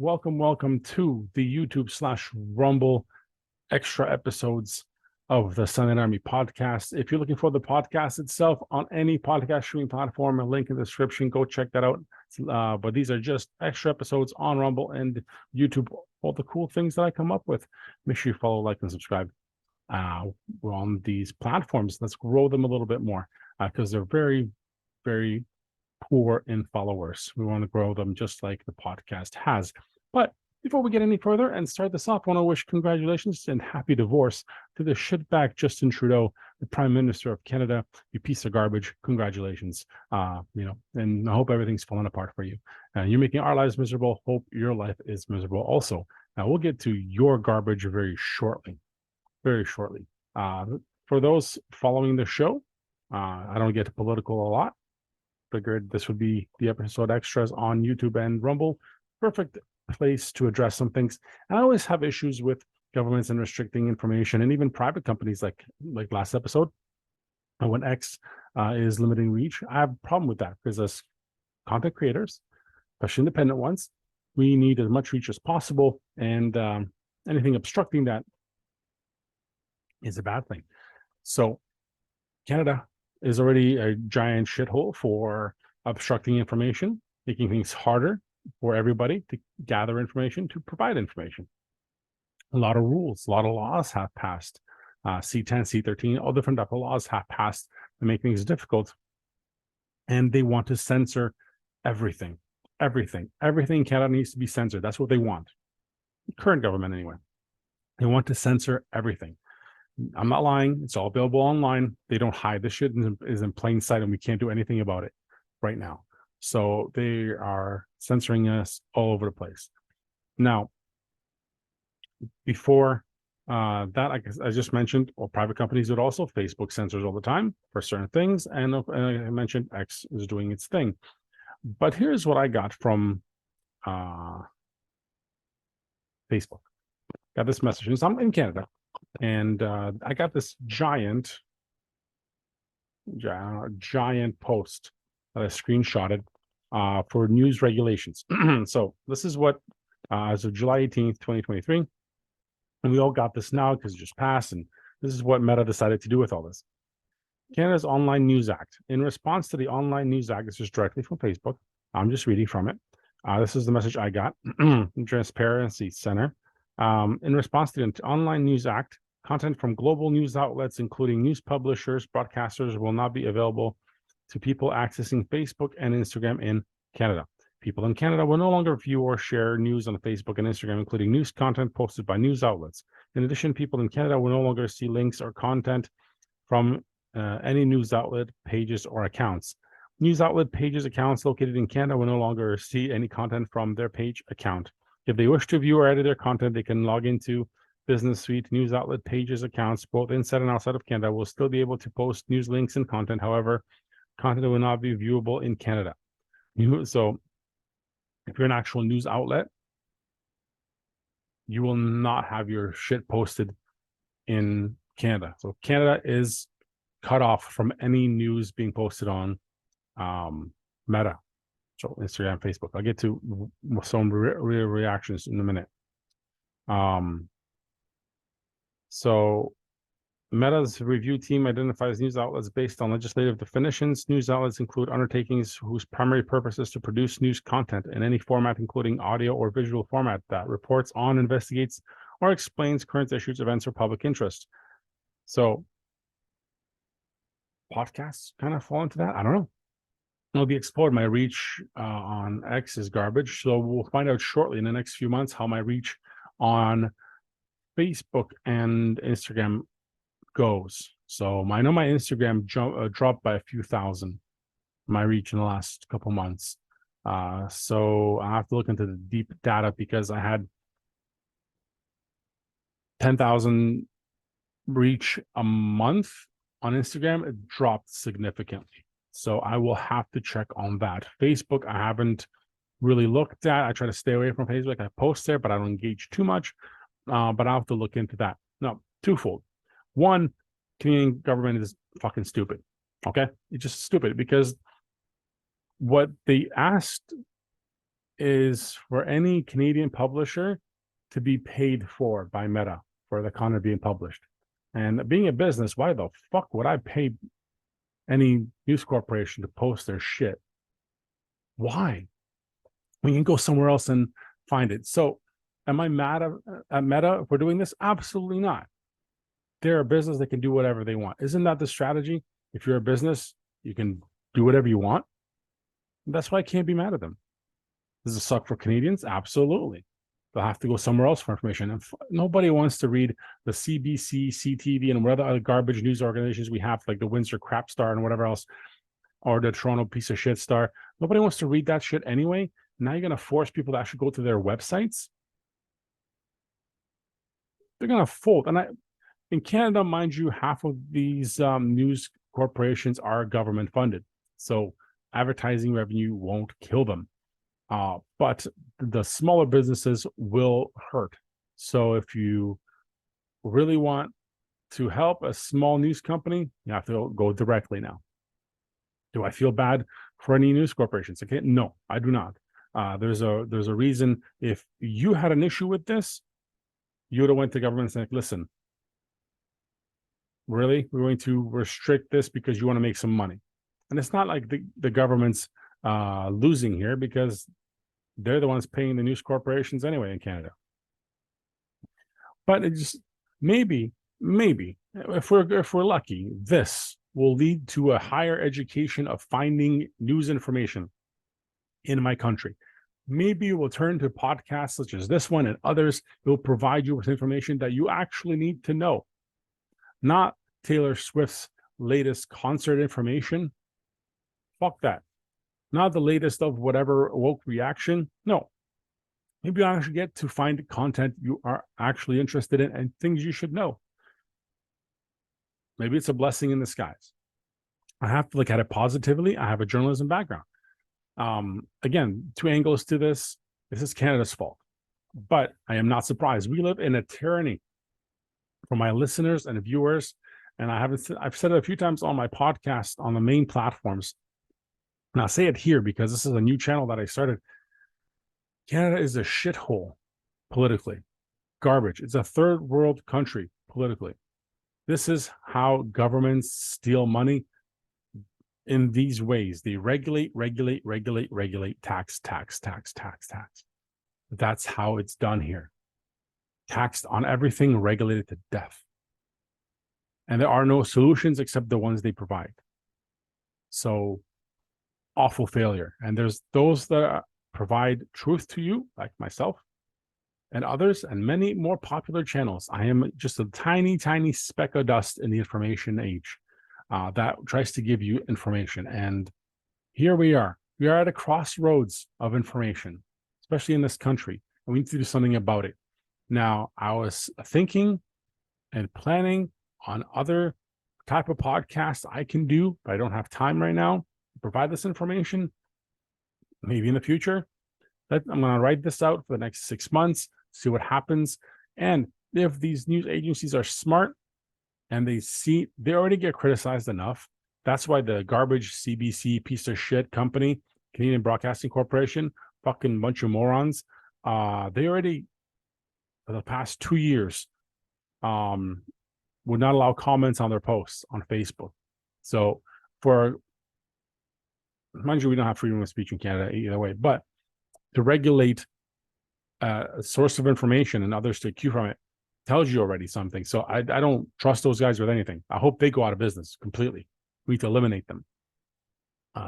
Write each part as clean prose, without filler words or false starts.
welcome to the YouTube/Rumble extra episodes of the Sunday Night Army podcast. If you're looking for the podcast itself on any podcast streaming platform, a link in the description, go check that out. But these are just extra episodes on Rumble and YouTube, all the cool things that I come up with. Make sure you follow, like, and subscribe. We're on these platforms. Let's grow them a little bit more because they're very, very poor in followers. We want to grow them just like the podcast has. But before we get any further and start this off, I want to wish congratulations and happy divorce to the shitbag Justin Trudeau, the Prime Minister of Canada. You piece of garbage. Congratulations. And I hope everything's falling apart for you. You're making our lives miserable. Hope your life is miserable also. Now, we'll get to your garbage very shortly. For those following the show, I don't get political a lot. Figured this would be the episode extras on YouTube and Rumble. Perfect place to address some things. And I always have issues with governments and restricting information, and even private companies like last episode, when X is limiting reach. I have a problem with that because as content creators, especially independent ones, we need as much reach as possible, and anything obstructing that is a bad thing. So Canada is already a giant shithole for obstructing information, making things harder for everybody to gather information, to provide information. A lot of rules, a lot of laws have passed. C10, C13, all different type of laws have passed to make things difficult. And they want to censor everything. Everything in Canada needs to be censored. That's what they want. Current government, anyway. They want to censor everything. I'm not lying. It's all available online. They don't hide. This shit is in plain sight, and we can't do anything about it right now. So they are censoring us all over the place. Now, before that, I just mentioned, well, private companies would also. Facebook censors all the time for certain things. And I mentioned X is doing its thing. But here's what I got from Facebook. Got this message. So I'm in Canada. And I got this giant post that I screenshotted for news regulations. So this is what, as of July 18th, 2023, and we all got this now because it just passed, and this is what Meta decided to do with all this. Canada's Online News Act. In response to the Online News Act, this is directly from Facebook. I'm just reading from it. This is the message I got. Transparency Center. In response to the Online News Act, content from global news outlets, including news publishers, broadcasters, will not be available to people accessing Facebook and Instagram in Canada. People in Canada will no longer view or share news on Facebook and Instagram, including news content posted by news outlets. In addition, people in Canada will no longer see links or content from any news outlet, pages, or accounts. News outlet pages, accounts located in Canada will no longer see any content from their page account. If they wish to view or edit their content, they can log into Business Suite. News outlet pages, accounts, both inside and outside of Canada, will still be able to post news links and content. However, content will not be viewable in Canada. So if you're an actual news outlet, you will not have your shit posted in Canada. So Canada is cut off from any news being posted on Meta. So Instagram, Facebook. I'll get to some reactions in a minute. So Meta's review team identifies news outlets based on legislative definitions. News outlets include undertakings whose primary purpose is to produce news content in any format, including audio or visual format, that reports on, investigates, or explains current issues, events, or public interest. So podcasts kind of fall into that. I don't know. It'll be explored. My reach on X is garbage. So we'll find out shortly in the next few months how my reach on Facebook and Instagram goes. So I know my Instagram dropped by a few thousand, my reach in the last couple months. So I have to look into the deep data because I had 10,000 reach a month on Instagram. It dropped significantly. So I will have to check on that. Facebook, I haven't really looked at. I try to stay away from Facebook. I post there, but I don't engage too much. But I'll have to look into that. No, twofold. One, Canadian government is fucking stupid. Okay? It's just stupid because what they asked is for any Canadian publisher to be paid for by Meta for the content being published. And being a business, why the fuck would I pay any news corporation to post their shit? Why? We can go somewhere else and find it. So am I mad at Meta for doing this? Absolutely not. They're a business that can do whatever they want. Isn't that the strategy? If you're a business, you can do whatever you want. That's why I can't be mad at them. Does it suck for Canadians? Absolutely. They'll have to go somewhere else for information. And nobody wants to read the CBC, CTV, and whatever other garbage news organizations we have, like the Windsor Crap Star and whatever else, or the Toronto piece of shit Star. Nobody wants to read that shit anyway. Now you're going to force people to actually go to their websites. They're going to fold. And in Canada, mind you, half of these news corporations are government funded. So advertising revenue won't kill them. But the smaller businesses will hurt. So if you really want to help a small news company, you have to go directly now. Do I feel bad for any news corporations? Okay, no, I do not. There's a reason. If you had an issue with this, you would have went to government and said, listen, really, we're going to restrict this because you want to make some money. And it's not like the government's losing here, because they're the ones paying the news corporations anyway in Canada. But it just maybe if we're lucky, this will lead to a higher education of finding news information in my country. Maybe we'll turn to podcasts such as this one and others. It will provide you with information that you actually need to know, not Taylor Swift's latest concert information. Fuck that. Not the latest of whatever woke reaction. No. Maybe you actually get to find content you are actually interested in and things you should know. Maybe it's a blessing in disguise. I have to look at it positively. I have a journalism background. Again, two angles to this. This is Canada's fault. But I am not surprised. We live in a tyranny. For my listeners and viewers, and I've said it a few times on my podcast on the main platforms, and I'll say it here because this is a new channel that I started. Canada is a shithole politically. Garbage. It's a third world country politically. This is how governments steal money in these ways. They regulate, tax. That's how it's done here. Taxed on everything, regulated to death. And there are no solutions except the ones they provide. So, awful failure. And there's those that provide truth to you, like myself, and others, and many more popular channels. I am just a tiny speck of dust in the information age that tries to give you information. And here we are. We are at a crossroads of information, especially in this country, and we need to do something about it. Now, I was thinking and planning on other type of podcasts I can do, but I don't have time right now to provide this information. Maybe in the future. I'm going to write this out for the next 6 months, see what happens. And if these news agencies are smart and they already get criticized enough. That's why the garbage CBC piece of shit company, Canadian Broadcasting Corporation, fucking bunch of morons. They already, for the past 2 years, would not allow comments on their posts on Facebook. So mind you, we don't have freedom of speech in Canada either way, but to regulate a source of information and others to accuse from it tells you already something. So I don't trust those guys with anything. I hope they go out of business completely. We need to eliminate them.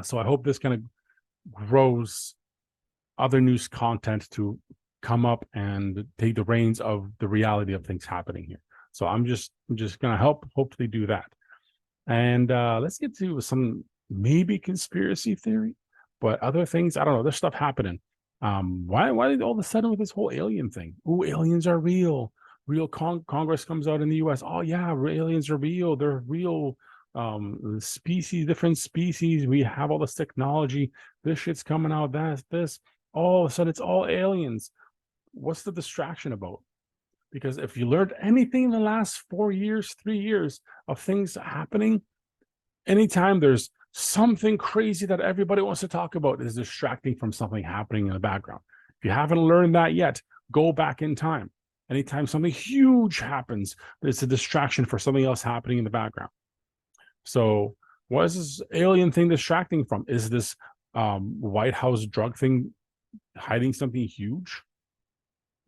So I hope this kind of grows other news content to come up and take the reins of the reality of things happening here. So I'm just going to hopefully do that. And let's get to some maybe conspiracy theory, but other things, I don't know, there's stuff happening. Why all of a sudden with this whole alien thing? Oh, aliens are real. Congress comes out in the US. Oh yeah, aliens are real. They're real species, different species. We have all this technology. This shit's coming out. This. All of a sudden it's all aliens. What's the distraction about? Because if you learned anything in the last 4 years, 3 years of things happening, anytime there's something crazy that everybody wants to talk about is distracting from something happening in the background. If you haven't learned that yet, go back in time. Anytime something huge happens, it's a distraction for something else happening in the background. So what is this alien thing distracting from? Is this White House drug thing hiding something huge?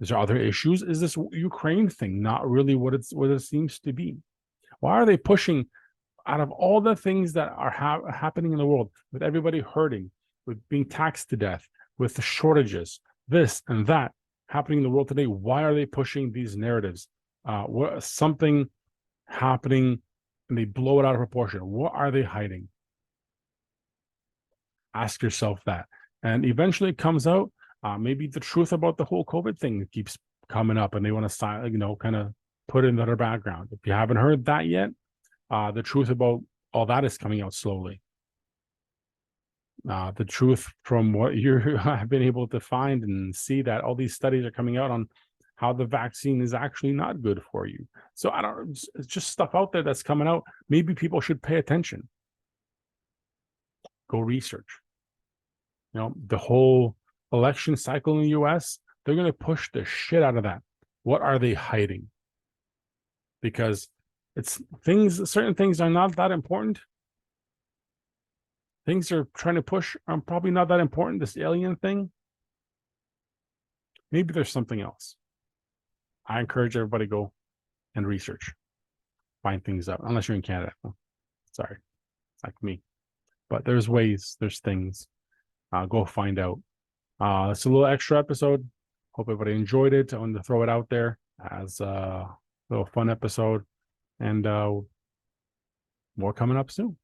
Is there other issues? Is this Ukraine thing not really what it seems to be? Why are they pushing out of all the things that are happening in the world, with everybody hurting, with being taxed to death, with the shortages, this and that happening in the world today? Why are they pushing these narratives? What something happening and they blow it out of proportion? What are they hiding? Ask yourself that, and eventually it comes out. Maybe the truth about the whole COVID thing keeps coming up, and they want to, kind of put it in the background. If you haven't heard that yet, the truth about all that is coming out slowly. The truth from what you have been able to find and see, that all these studies are coming out on how the vaccine is actually not good for you. So it's just stuff out there that's coming out. Maybe people should pay attention. Go research. The whole election cycle in the US, they're going to push the shit out of that. What are they hiding? Because certain things are not that important. Things they're trying to push are probably not that important. This alien thing, maybe there's something else. I encourage everybody to go and research, find things out, unless you're in Canada. Sorry, it's like me. But there's ways, there's things. Go find out. It's a little extra episode. Hope everybody enjoyed it. I wanted to throw it out there as a little fun episode. And more coming up soon.